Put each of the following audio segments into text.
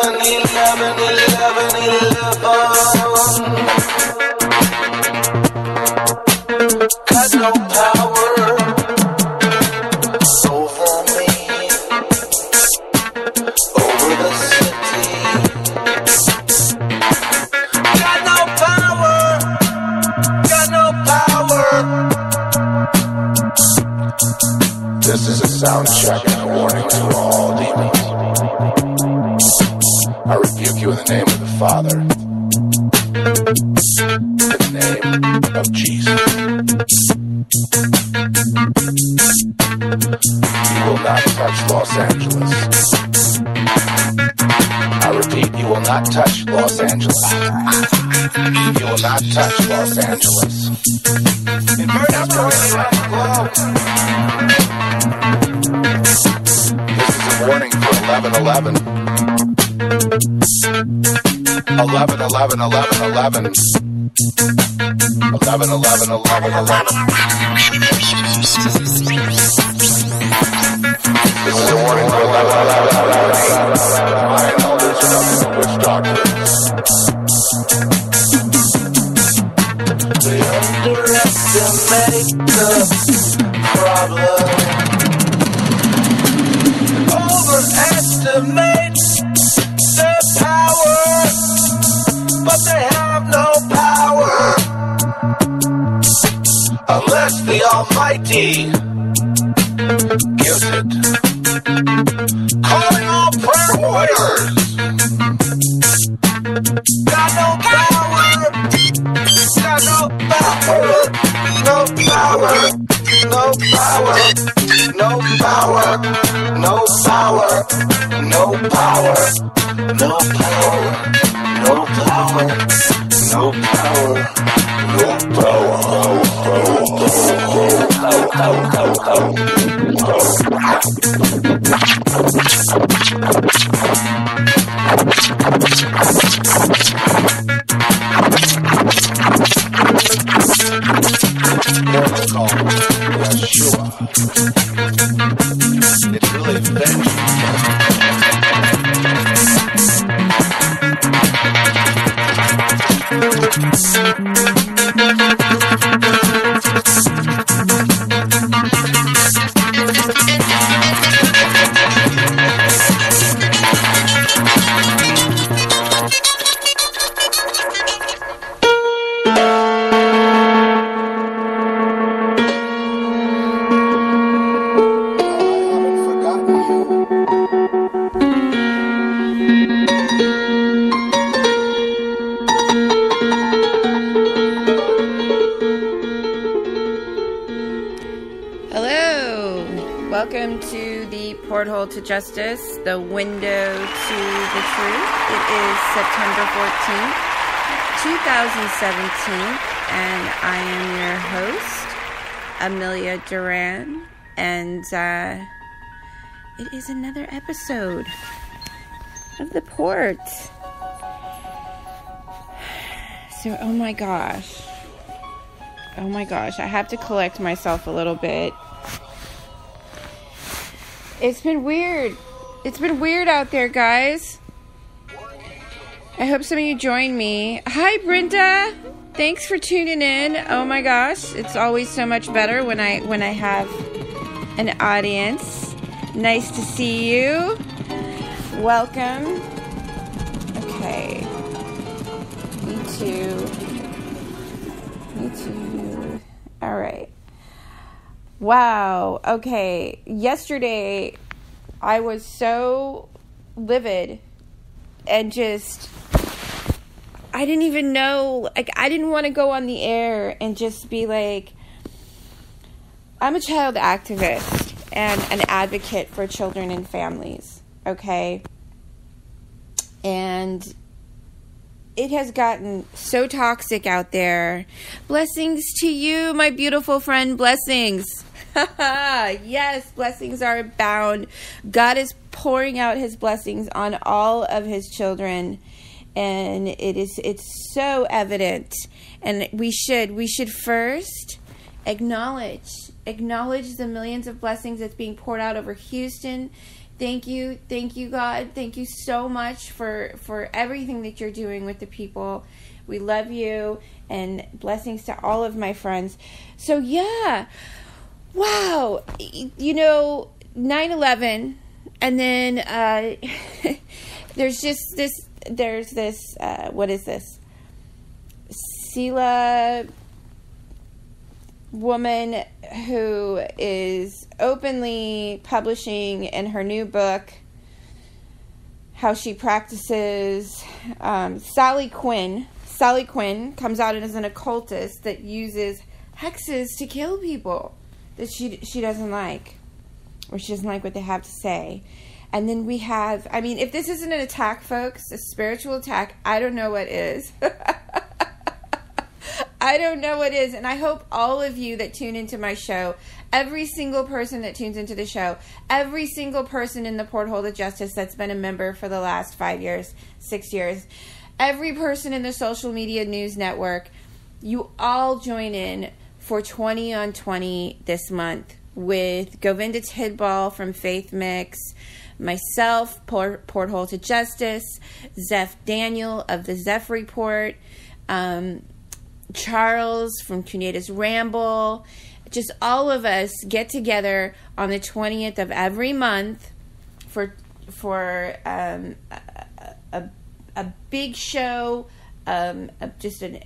Got no power over me, over the city. Got no power, got no power. This is a sound check and a warning to all demons. I rebuke you in the name of the Father, in the name of Jesus. You will not touch Los Angeles. I repeat, you will not touch Los Angeles. You will not touch Los Angeles. This is a warning for 11/11. 11/11/11/11. 11/11/11/11. This is a warning for 11/11/11/11. I know there's nothing but witch doctrines. They underestimate the problem. Overestimate the power, but they have no power unless the Almighty gives it. Calling all prayer warriors. Got no power, got no power, no power, no power, no power, no power, no power, no power, no power, no power, no Yeshua. It's really vengeance. Welcome to the Porthole to Justice, the window to the truth. It is September 14th, 2017, and I am your host, Amelia Duran, and it is another episode of The Port. So, oh my gosh, I have to collect myself a little bit. It's been weird. It's been weird out there, guys. I hope some of you join me. Hi, Brenda. Thanks for tuning in. Oh my gosh, it's always so much better when I have an audience. Nice to see you. Welcome. Okay. Me too. All right. Wow. Okay. Yesterday, I was so livid and just, I didn't even know, like, I didn't want to go on the air and just be like, I'm a child activist and an advocate for children and families. Okay. And it has gotten so toxic out there. Blessings to you, my beautiful friend. Blessings. Yes, blessings are abound. God is pouring out his blessings on all of his children. And it's so evident. And we should first acknowledge the millions of blessings that's being poured out over Houston, Thank you, God. Thank you so much for everything that you're doing with the people. We love you, and blessings to all of my friends. So yeah, wow, 9/11, and then there's this what is this? Sela woman who is openly publishing in her new book how she practices. Sally Quinn comes out as an occultist that uses hexes to kill people that she doesn't like, or she doesn't like what they have to say. And then we have, if this isn't an attack, folks, a spiritual attack, I don't know what is. I don't know what is, and I hope all of you that tune into my show, every single person that tunes into the show, every single person in the Porthole to Justice that's been a member for the last 5 years, 6 years, every person in the social media news network, you all join in for 20 on 20 this month with Govinda Tidball from Faith Mix, myself, Porthole to Justice, Zeph Daniel of the Zeph Report, Charles from Cuneta's Ramble. Just all of us get together on the 20th of every month for a big show, just an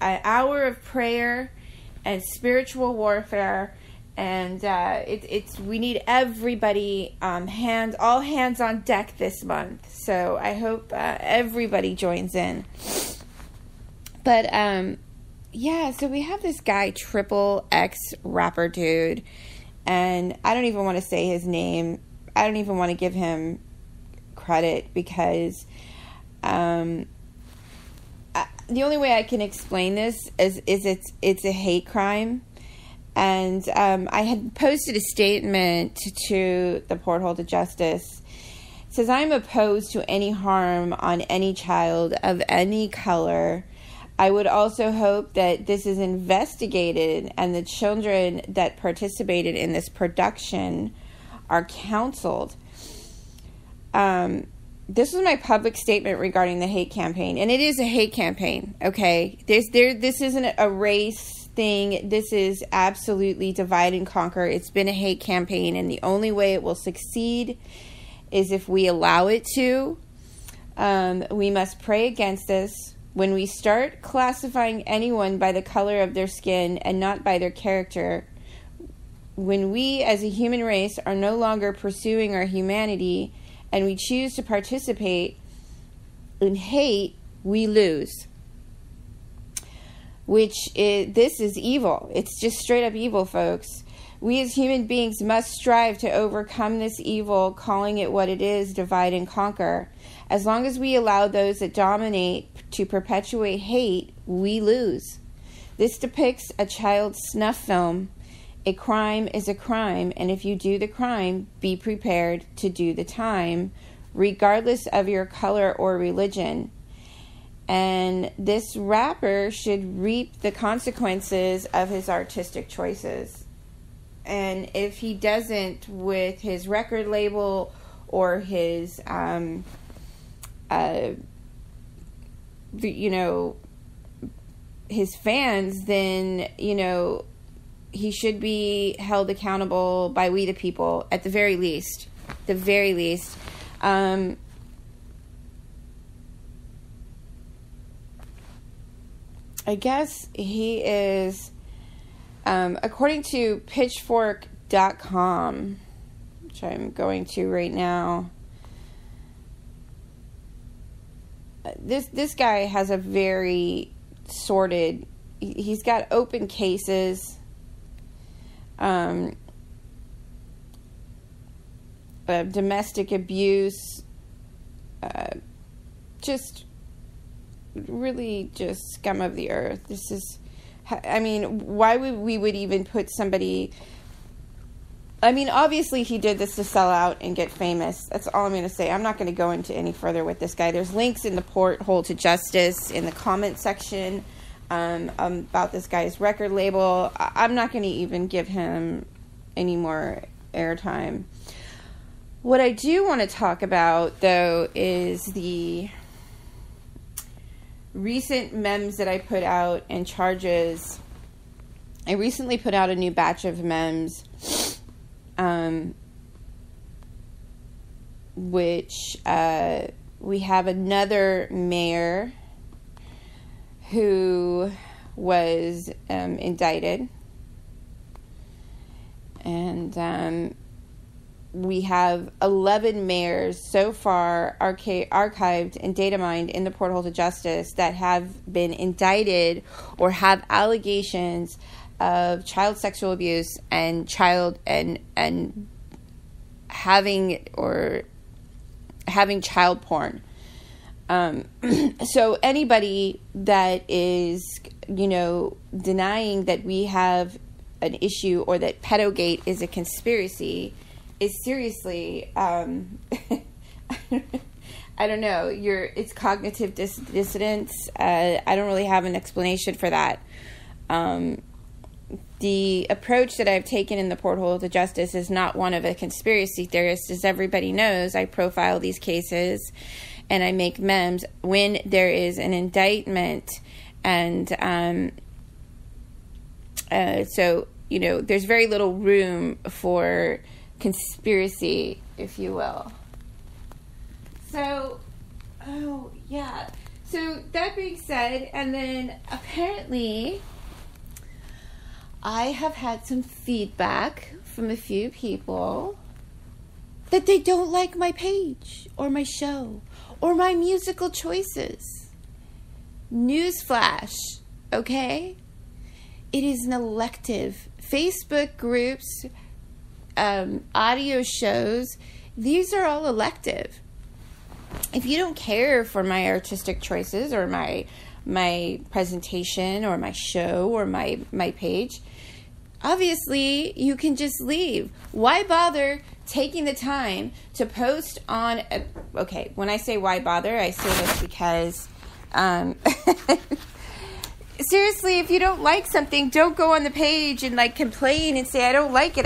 hour of prayer and spiritual warfare, and we need everybody, all hands on deck this month. So I hope everybody joins in. But, so we have this guy, Triple X rapper dude, and I don't even want to say his name. I don't even want to give him credit because the only way I can explain this is it's a hate crime. And I had posted a statement to the Porthole to Justice. It says, I'm opposed to any harm on any child of any color. I would also hope that this is investigated and the children that participated in this production are counseled. This was my public statement regarding the hate campaign, and it is a hate campaign, okay? This isn't a race thing. This is absolutely divide and conquer. It's been a hate campaign, and the only way it will succeed is if we allow it to. We must pray against this. When we start classifying anyone by the color of their skin and not by their character, when we as a human race are no longer pursuing our humanity and we choose to participate in hate, we lose. This is evil. It's just straight up evil, folks. We as human beings must strive to overcome this evil, calling it what it is, divide and conquer. As long as we allow those that dominate to perpetuate hate, we lose. This depicts a child's snuff film. A crime is a crime, and if you do the crime, be prepared to do the time, regardless of your color or religion. And this rapper should reap the consequences of his artistic choices. And if he doesn't with his record label or his his fans, then he should be held accountable by we the people at the very least. I guess he is, according to pitchfork.com, which I'm going to right now. This guy has a very sordid, he's got open cases, domestic abuse, just really just scum of the earth. This is, why would we would even put somebody, obviously he did this to sell out and get famous. That's all I'm going to say. I'm not going to go into any further with this guy. There's links in the Porthole to Justice in the comment section about this guy's record label. I'm not going to even give him any more airtime. What I do want to talk about, though, is the recent memes that I put out and charges. I recently put out a new batch of memes, which we have another mayor who was indicted, and we have 11 mayors so far archived and data mined in the portal to justice that have been indicted or have allegations of child sexual abuse and having child porn. So anybody that is, denying that we have an issue or that Pedogate is a conspiracy is seriously, I don't know, it's cognitive dissonance. I don't really have an explanation for that. The approach that I've taken in the portal to justice is not one of a conspiracy theorist. As everybody knows, I profile these cases and I make memes when there is an indictment. And so, there's very little room for conspiracy, if you will. So, So that being said, and then apparently I have had some feedback from a few people that they don't like my page or my show or my musical choices. Newsflash, okay? It is an elective. Facebook groups, audio shows, these are all elective. If you don't care for my artistic choices or my presentation or my show or my page, obviously you can just leave. Why bother taking the time to post on okay, when I say why bother, I say this because seriously, if you don't like something, don't go on the page and complain and say I don't like it.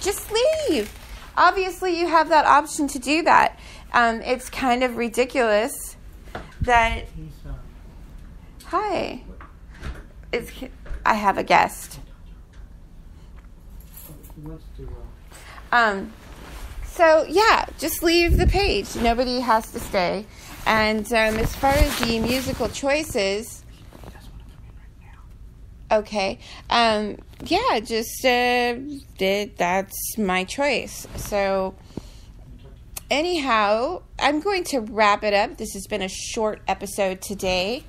Just leave. Obviously you have that option to do that. It's kind of ridiculous that hi, I have a guest. So yeah, just leave the page. Nobody has to stay. And as far as the musical choices, okay, that's my choice. So anyhow, I'm going to wrap it up. This has been a short episode today.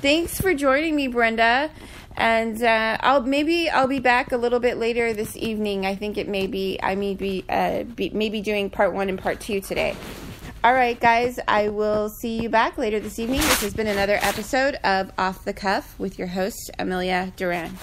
Thanks for joining me, Brenda. And I'll be back a little bit later this evening. I think I may be doing part 1 and part 2 today. All right, guys, I will see you back later this evening. This has been another episode of Off the Cuff with your host, Amelia Duran.